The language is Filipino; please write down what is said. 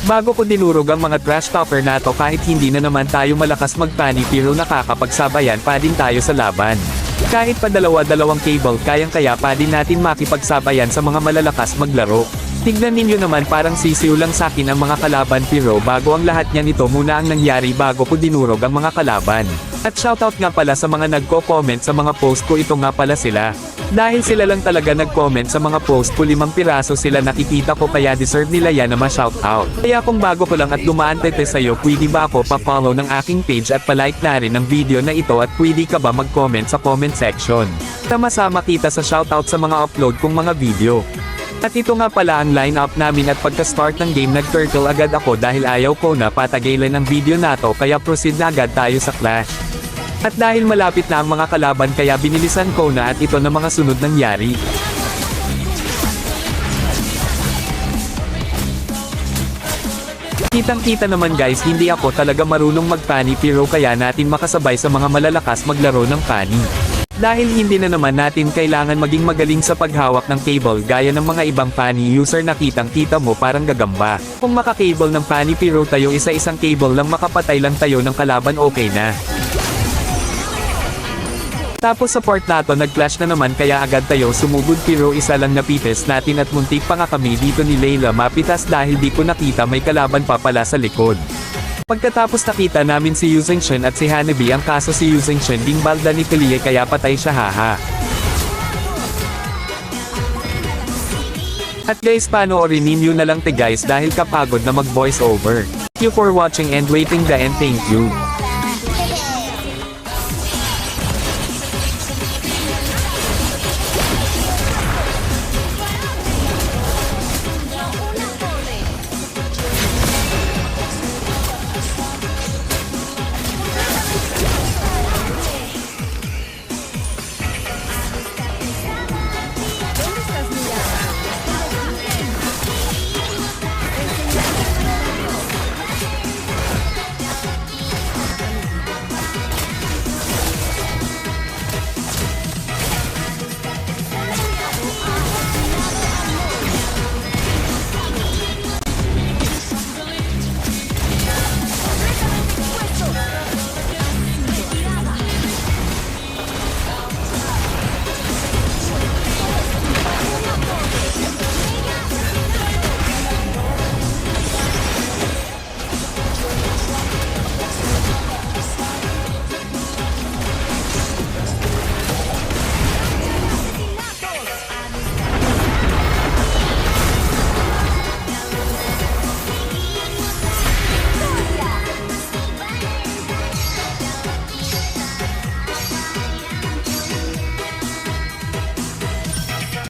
Bago ko dinurog ang mga trash talker na to kahit hindi na naman tayo malakas magpani pero nakakapagsabayan pa din tayo sa laban. Kahit pa dalawa-dalawang cable kayang-kaya pa din natin makipagsabayan sa mga malalakas maglaro. Tignan ninyo naman parang sisiw lang sa akin ang mga kalaban pero bago ang lahat niyan ito muna ang nangyari bago ko dinurog ang mga kalaban. At shoutout nga pala sa mga nagko-comment sa mga post ko, ito nga pala sila. Dahil sila lang talaga nag-comment sa mga post ko, 5 piraso sila nakikita ko kaya deserve nila yan na ma-shoutout. Kaya kung bago ko lang at dumaan tete sa'yo, pwede ba ako pa-follow ng aking page at palike na rin ang video na ito at pwede ka ba mag-comment sa comment section. Sama-sama kita sa shoutout sa mga upload kong mga video. At ito nga pala ang line-up namin at pagka-start ng game nag-turtle agad ako dahil ayaw ko na patagalan ang video na to kaya proceed na agad tayo sa clash. At dahil malapit na ang mga kalaban kaya binilisan ko na at ito na mga sunod nangyari. Kitang-kita naman guys, hindi ako talaga marunong mag-pani pero kaya natin makasabay sa mga malalakas maglaro ng pani. Dahil hindi na naman natin kailangan maging magaling sa paghawak ng cable gaya ng mga ibang pani user na kitang-kita mo parang gagamba. Kung maka-cable ng pani pero tayo isa-isang cable lang makapatay lang tayo ng kalaban okay na. Tapos sa part na to nag-clash na naman kaya agad tayo sumugod pero isa lang napites natin at muntik pa nga kami dito ni Layla mapitas dahil di ko nakita may kalaban pa pala sa likod. Pagkatapos nakita namin si Yu Zhengshen at si Hanabi ang kaso si Yu Zhengshen ding balda ni Kalie kaya patay siya haha. At guys panoorin ninyo na lang te guys dahil kapagod na mag voice over. Thank you for watching and waiting the end, thank you.